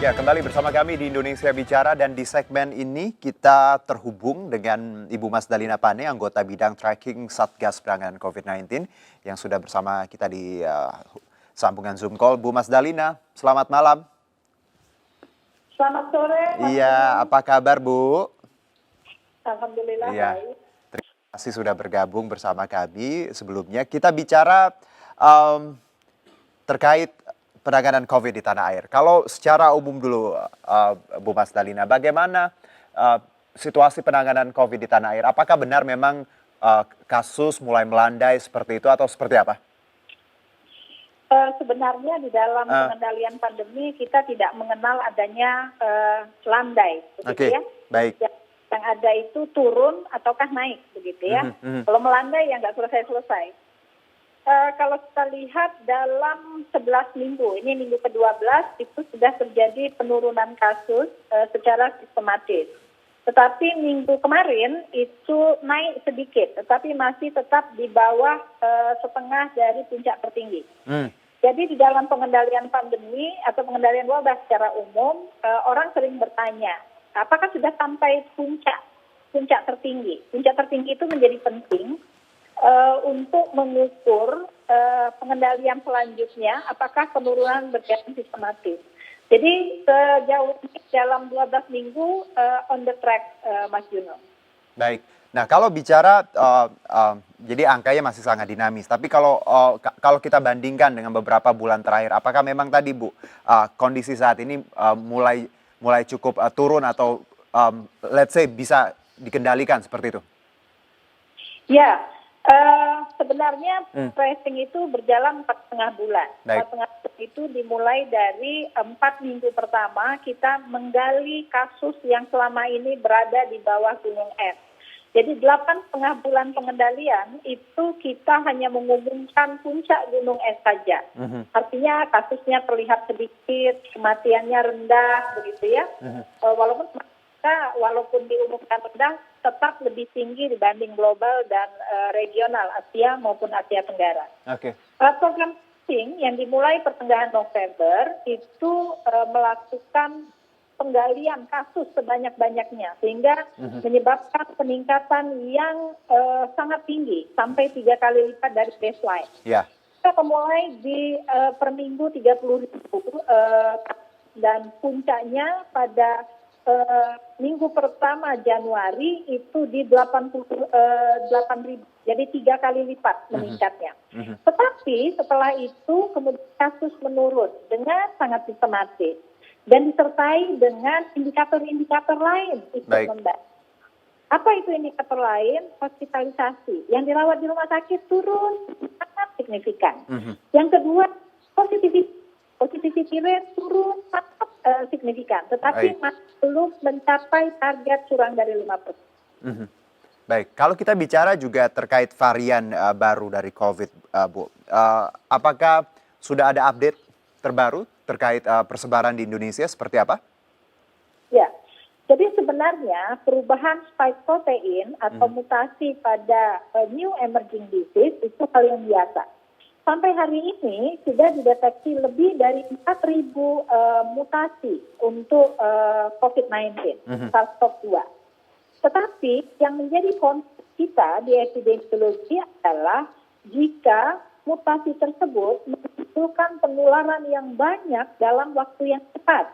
Ya, kembali bersama kami di Indonesia Bicara dan di segmen ini kita terhubung dengan Ibu Mas Dalina Pane, anggota bidang tracking Satgas Penanganan COVID-19 yang sudah bersama kita di sambungan Zoom call. Bu Mas Dalina, selamat malam. Selamat sore. Iya, apa kabar Bu? Alhamdulillah Iya. baik. Terima kasih sudah bergabung bersama kami. Sebelumnya kita bicara em, terkait penanganan COVID di tanah air. Kalau secara umum dulu, Bu Mas Dalina, bagaimana situasi penanganan COVID di tanah air? Apakah benar memang kasus mulai melandai seperti itu atau seperti apa? Sebenarnya di dalam pengendalian pandemi kita tidak mengenal adanya landai, begitu ya. Baik. Yang ada itu turun ataukah naik, begitu ya. Kalau melandai ya nggak selesai-selesai. Kalau kita lihat dalam 11 minggu, ini minggu ke-12 itu sudah terjadi penurunan kasus secara sistematis. Tetapi minggu kemarin itu naik sedikit, tetapi masih tetap di bawah setengah dari puncak tertinggi. Jadi di dalam pengendalian pandemi atau pengendalian wabah secara umum, orang sering bertanya, apakah sudah sampai puncak tertinggi? Puncak tertinggi itu menjadi penting untuk mengukur pengendalian selanjutnya, apakah penurunan berjalan sistematis. Jadi sejauh ini dalam 12 minggu on the track, Mas Juno. Baik. Nah, kalau bicara, jadi angkanya masih sangat dinamis. Tapi kalau kita bandingkan dengan beberapa bulan terakhir, apakah memang tadi Bu, kondisi saat ini mulai cukup turun atau let's say bisa dikendalikan seperti itu? Ya. Sebenarnya tracing itu berjalan 4,5 bulan. 4,5 bulan itu dimulai dari 4 minggu pertama kita menggali kasus yang selama ini berada di bawah gunung es. Jadi 8,5 bulan pengendalian itu kita hanya mengumumkan puncak gunung es saja. Artinya kasusnya terlihat sedikit, kematiannya rendah, begitu ya. Walaupun diumumkan rendah, tetap lebih tinggi dibanding global dan regional Asia maupun Asia Tenggara. Program tracing yang dimulai pertengahan November itu melakukan penggalian kasus sebanyak-banyaknya sehingga menyebabkan peningkatan yang sangat tinggi sampai 3 kali lipat dari baseline. Kita memulai di per minggu 30.000 dan puncaknya pada minggu pertama Januari itu di 88.000, jadi 3 kali lipat meningkatnya. Tetapi setelah itu kemudian kasus menurun dengan sangat sistematis dan disertai dengan indikator-indikator lain ikut membaik. Apa itu indikator lain? Hospitalisasi yang dirawat di rumah sakit turun sangat signifikan. Yang kedua, positivity rate turun sangat signifikan, tetapi masih belum mencapai target kurang dari 5%. Baik, kalau kita bicara juga terkait varian baru dari COVID, Bu, apakah sudah ada update terbaru terkait persebaran di Indonesia seperti apa? Ya, jadi sebenarnya perubahan spike protein atau mutasi pada new emerging disease itu hal yang biasa. Sampai hari ini sudah dideteksi lebih dari 4.000 mutasi untuk COVID-19, SARS-CoV-2. Tetapi yang menjadi concern kita di epidemiologi adalah jika mutasi tersebut menimbulkan penularan yang banyak dalam waktu yang cepat.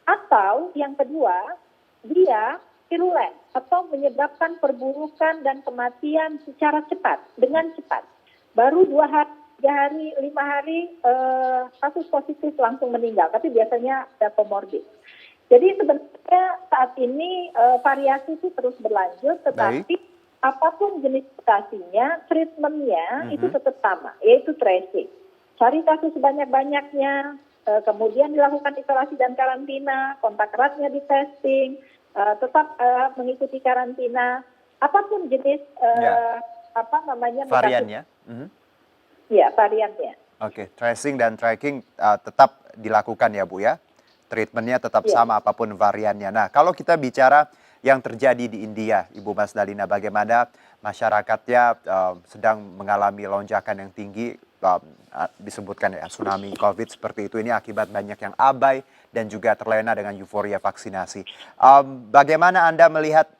Atau yang kedua, dia virulen atau menyebabkan perburukan dan kematian secara cepat, dengan cepat. Baru 2 hari, 3 hari, 5 hari kasus positif langsung meninggal, tapi biasanya ada komorbid. Jadi sebenarnya saat ini variasi itu terus berlanjut, tetapi apapun jenis mutasinya, treatmentnya itu tetap sama, yaitu tracing. Cari kasus sebanyak-banyaknya, kemudian dilakukan isolasi dan karantina, kontak eratnya di testing, tetap mengikuti karantina, apapun jenis variannya. Ya, variannya. Oke, tracing dan tracking tetap dilakukan ya Bu ya? Treatmentnya tetap sama apapun variannya. Nah, kalau kita bicara yang terjadi di India, Ibu Mas Dalina, bagaimana masyarakatnya sedang mengalami lonjakan yang tinggi, disebutkan ya tsunami COVID seperti itu, ini akibat banyak yang abai dan juga terlena dengan euforia vaksinasi. Bagaimana Anda melihat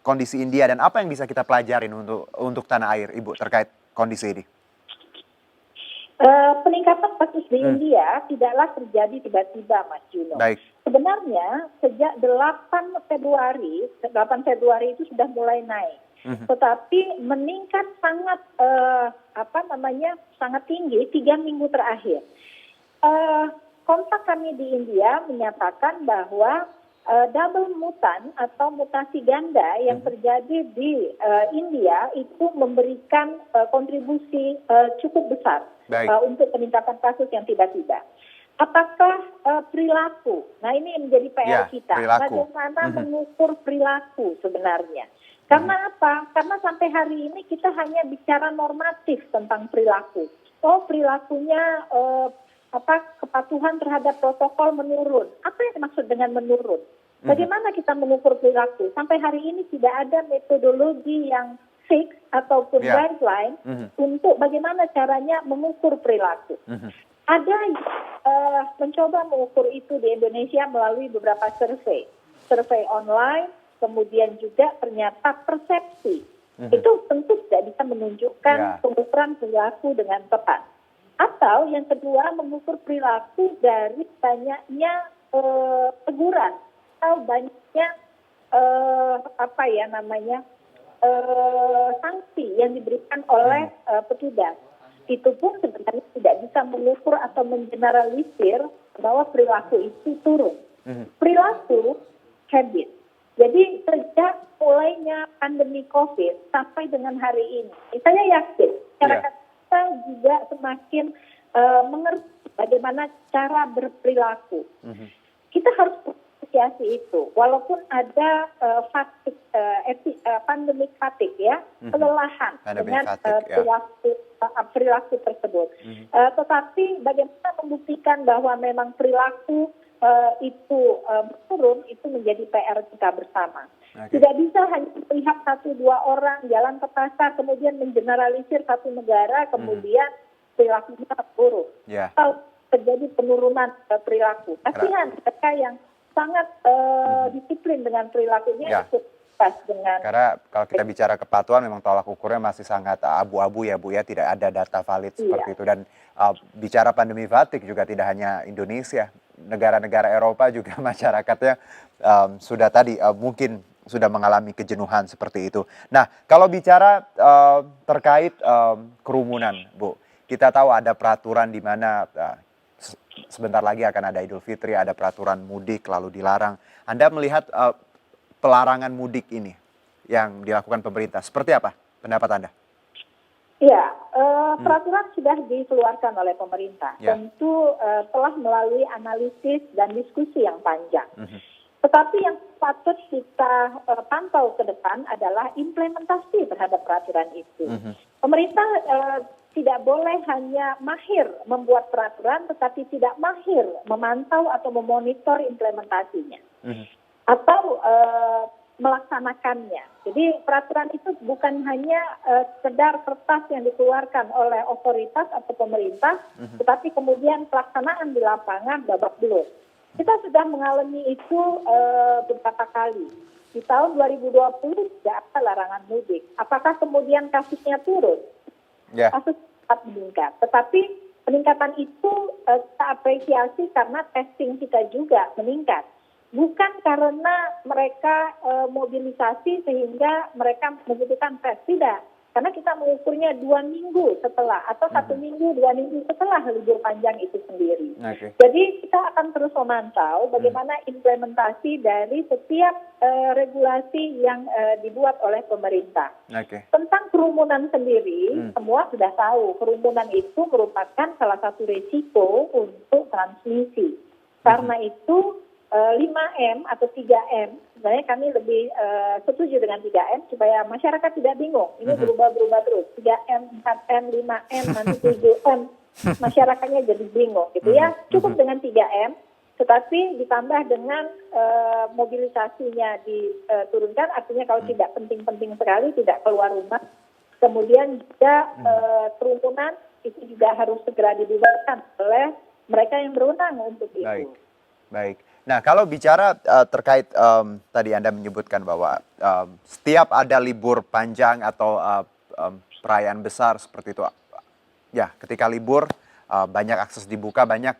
kondisi India dan apa yang bisa kita pelajarin untuk tanah air, Ibu, terkait kondisi ini? Peningkatan kasus di India tidaklah terjadi tiba-tiba, Mas Juno. Baik. Sebenarnya sejak 8 Februari itu sudah mulai naik. Tetapi meningkat sangat sangat tinggi 3 minggu terakhir. Kontak kami di India menyatakan bahwa double mutan atau mutasi ganda yang terjadi di India itu memberikan kontribusi cukup besar untuk peningkatan kasus yang tiba-tiba. Apakah perilaku? Nah, ini menjadi PR kita. Perilaku. Bagaimana mengukur perilaku sebenarnya? Karena apa? Karena sampai hari ini kita hanya bicara normatif tentang perilaku. Oh, perilakunya kepatuhan terhadap protokol menurun. Apa yang dimaksud dengan menurun? Bagaimana kita mengukur perilaku? Sampai hari ini tidak ada metodologi yang fix ataupun guideline untuk bagaimana caranya mengukur perilaku. Ada mencoba mengukur itu di Indonesia melalui beberapa survei online, kemudian juga ternyata persepsi. Itu tentu tidak bisa menunjukkan pengukuran perilaku dengan tepat. Atau yang kedua, mengukur perilaku dari banyaknya teguran atau banyaknya sanksi yang diberikan oleh petugas. Itu pun sebenarnya tidak bisa mengukur atau mengeneralisir bahwa perilaku itu turun. Perilaku habit. Jadi sejak mulainya pandemi COVID sampai dengan hari ini, saya yakin masyarakat kita juga semakin mengerti bagaimana cara berperilaku. Kita harus apresiasi itu, walaupun ada pandemi fatigue ya, kelelahan dengan perilaku tersebut. Tetapi bagaimana membuktikan bahwa memang perilaku itu turun, itu menjadi PR kita bersama. Tidak bisa hanya melihat 1-2 orang jalan ke pasar kemudian mengeneralisir satu negara kemudian perilakunya buruk. Atau terjadi penurunan perilaku. Kasihan mereka yang sangat disiplin dengan perilakunya ikut pas dengan. Karena kalau kita bicara kepatuhan memang tolak ukurnya masih sangat abu-abu ya Bu ya, tidak ada data valid seperti itu. Dan bicara pandemi fatigue juga tidak hanya Indonesia, negara-negara Eropa juga masyarakatnya sudah tadi mungkin sudah mengalami kejenuhan seperti itu. Nah, kalau bicara terkait kerumunan, Bu, kita tahu ada peraturan di mana sebentar lagi akan ada Idul Fitri, ada peraturan mudik lalu dilarang. Anda melihat pelarangan mudik ini yang dilakukan pemerintah, seperti apa pendapat Anda? Ya, peraturan sudah dikeluarkan oleh pemerintah. Tentu telah melalui analisis dan diskusi yang panjang. Tetapi yang patut kita pantau ke depan adalah implementasi terhadap peraturan itu. Pemerintah tidak boleh hanya mahir membuat peraturan, tetapi tidak mahir memantau atau memonitor implementasinya. Atau melaksanakannya. Jadi peraturan itu bukan hanya sekedar kertas yang dikeluarkan oleh otoritas atau pemerintah, tetapi kemudian pelaksanaan di lapangan babak belur. Kita sudah mengalami itu beberapa kali. Di tahun 2020 tidak ada larangan mudik. Apakah kemudian kasusnya turun? Kasus tetap meningkat. Tetapi peningkatan itu kita apresiasi karena testing kita juga meningkat. Bukan karena mereka mobilisasi sehingga mereka membutuhkan tes, tidak. Karena kita mengukurnya 2 minggu setelah atau 1 minggu, 2 minggu setelah libur panjang itu sendiri. Jadi kita akan terus memantau bagaimana implementasi dari setiap regulasi yang dibuat oleh pemerintah. Tentang kerumunan sendiri, semua sudah tahu kerumunan itu merupakan salah satu risiko untuk transmisi. Karena itu 5M atau 3M, sebenarnya kami lebih setuju dengan 3M supaya masyarakat tidak bingung. Ini berubah-berubah terus. 3M, 4M, 5M, nanti 7M. Masyarakatnya jadi bingung gitu ya. Cukup dengan 3M, tetapi ditambah dengan mobilisasinya diturunkan. Artinya kalau tidak penting-penting sekali, tidak keluar rumah. Kemudian juga kerumunan itu juga harus segera dibubarkan oleh mereka yang berwenang untuk itu. Baik. Nah, kalau bicara terkait tadi Anda menyebutkan bahwa setiap ada libur panjang atau perayaan besar seperti itu, ya ketika libur banyak akses dibuka, banyak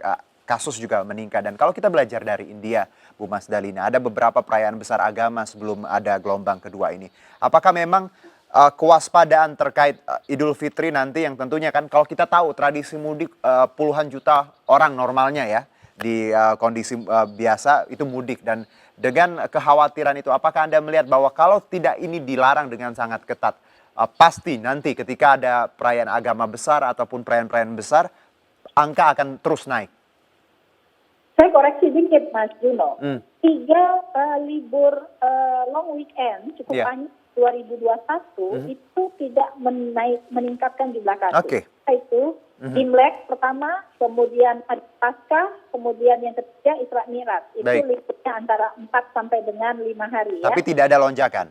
kasus juga meningkat. Dan kalau kita belajar dari India, Bu Mas Dalina, ada beberapa perayaan besar agama sebelum ada gelombang kedua ini. Apakah memang kewaspadaan terkait Idul Fitri nanti yang tentunya kan kalau kita tahu tradisi mudik puluhan juta orang normalnya ya di kondisi biasa itu mudik, dan dengan kekhawatiran itu apakah Anda melihat bahwa kalau tidak ini dilarang dengan sangat ketat pasti nanti ketika ada perayaan agama besar ataupun perayaan-perayaan besar angka akan terus naik? Saya koreksi dikit, Mas Juno. Hmm. 3 libur long weekend cukup Yeah. banyak 2021 itu tidak meningkatkan jumlah kasus. Oke. Itu Imlek pertama, kemudian ada Paskah, kemudian yang ketiga Isra Mi'raj. Itu Baik. liburnya antara 4 sampai dengan 5 hari ya. Tapi tidak ada lonjakan.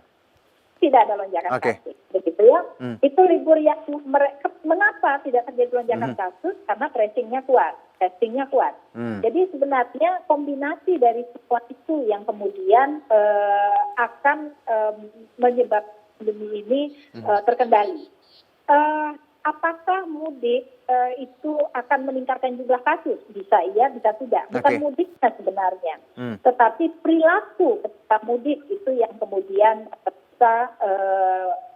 Tidak ada lonjakan Oke. kasus, begitu ya. Itu libur yang mereka, mengapa tidak terjadi lonjakan kasus? Karena tracingnya kuat, testingnya kuat. Jadi sebenarnya kombinasi dari semua itu yang kemudian akan menyebabkan pandemi ini terkendali. Apakah mudik itu akan meningkatkan jumlah kasus? Bisa iya, bisa tidak. Bukan Oke. mudiknya sebenarnya, tetapi perilaku ketika mudik itu yang kemudian bisa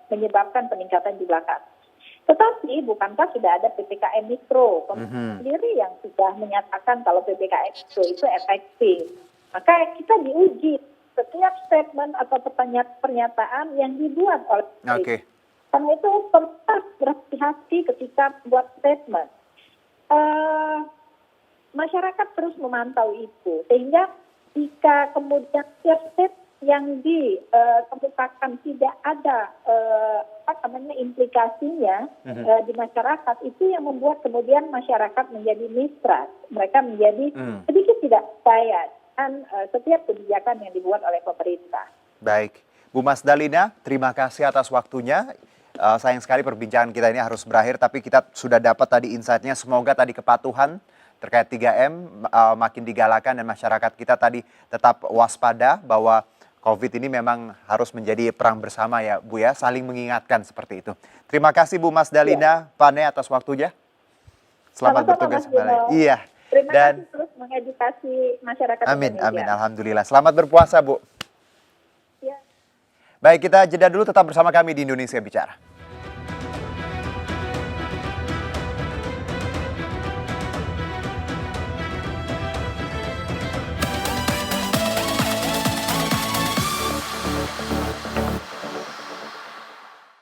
menyebabkan peningkatan jumlah kasus. Tetapi bukankah sudah ada PPKM Mikro sendiri yang sudah menyatakan kalau PPKM Mikro itu efektif? Maka kita diuji setiap statement atau pernyataan yang dibuat oleh pemerintah. Oke. Karena itu perlu berhati-hati ketika membuat statement. Masyarakat terus memantau itu, sehingga jika kemudian setiap step yang dikemukakan tidak ada implikasinya di masyarakat, itu yang membuat kemudian masyarakat menjadi mistrust, mereka menjadi sedikit tidak percaya dengan setiap kebijakan yang dibuat oleh pemerintah. Baik, Bu Mas Dalina, terima kasih atas waktunya. Sayang sekali perbincangan kita ini harus berakhir, tapi kita sudah dapat tadi insight-nya. Semoga tadi kepatuhan terkait 3M makin digalakan dan masyarakat kita tadi tetap waspada bahwa COVID ini memang harus menjadi perang bersama ya Bu ya, saling mengingatkan seperti itu. Terima kasih Bu Mas Dalina Pane atas waktunya. Selamat Sama-sama, bertugas Mas kembali. Juno. Iya. Terima Dan kasih terus mengedukasi masyarakat amin, Indonesia. amin, alhamdulillah. Selamat berpuasa Bu. Ya. Baik, kita jeda dulu, tetap bersama kami di Indonesia Bicara.